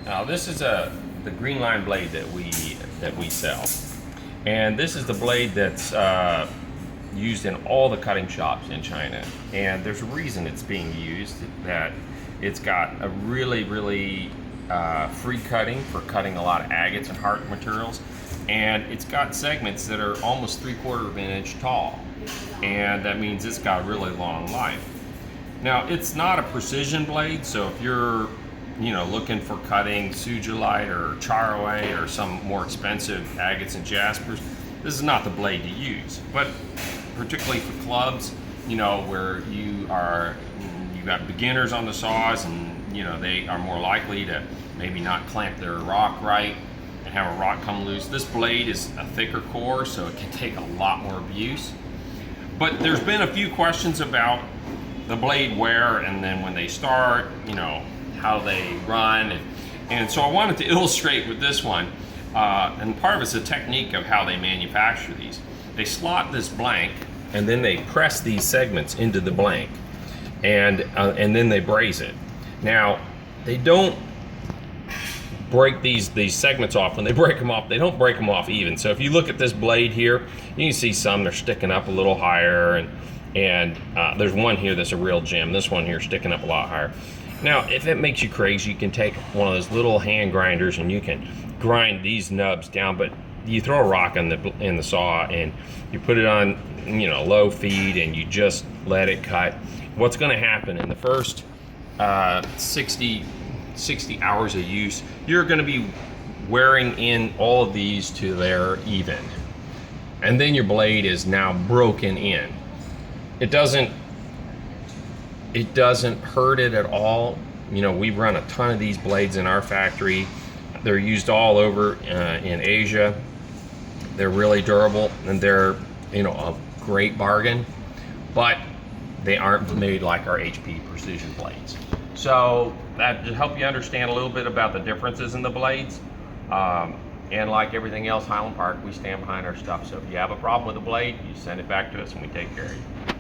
Now this is the green line blade that we sell, and this is the blade that's used in all the cutting shops in China. And there's a reason it's being used, that it's got a really free cutting for cutting a lot of agates and hard materials, and it's got segments that are almost 3/4 of an inch tall, and that means it's got a really long life. Now it's not a precision blade, so if you're looking for cutting sugilite or charoite or some more expensive agates and jaspers, this is not the blade to use. But particularly for clubs, where you've got beginners on the saws, and they are more likely to maybe not clamp their rock right and have a rock come loose. This blade is a thicker core, so it can take a lot more abuse. But there's been a few questions about the blade wear, and then when they start, how they run, and so I wanted to illustrate with this one, and part of it's a technique of how they manufacture these. They slot this blank, and then they press these segments into the blank, and then they braze it. Now they don't break these segments off. When they break them off, they don't break them off even. So if you look at this blade here, you can see some, they're sticking up a little higher, and there's one here that's a real gem. This one here sticking up a lot higher. Now, if it makes you crazy, you can take one of those little hand grinders and you can grind these nubs down. But you throw a rock in the saw and you put it on, low feed, and you just let it cut. What's going to happen in the first 60 hours of use, you're going to be wearing in all of these to their even, and then your blade is now broken in. It doesn't hurt it at all. We run a ton of these blades in our factory. They're used all over in Asia. They're really durable, and they're a great bargain, but they aren't made like our HP precision blades. So that to help you understand a little bit about the differences in the blades. And like everything else, Highland Park, we stand behind our stuff. So if you have a problem with the blade, you send it back to us and we take care of you.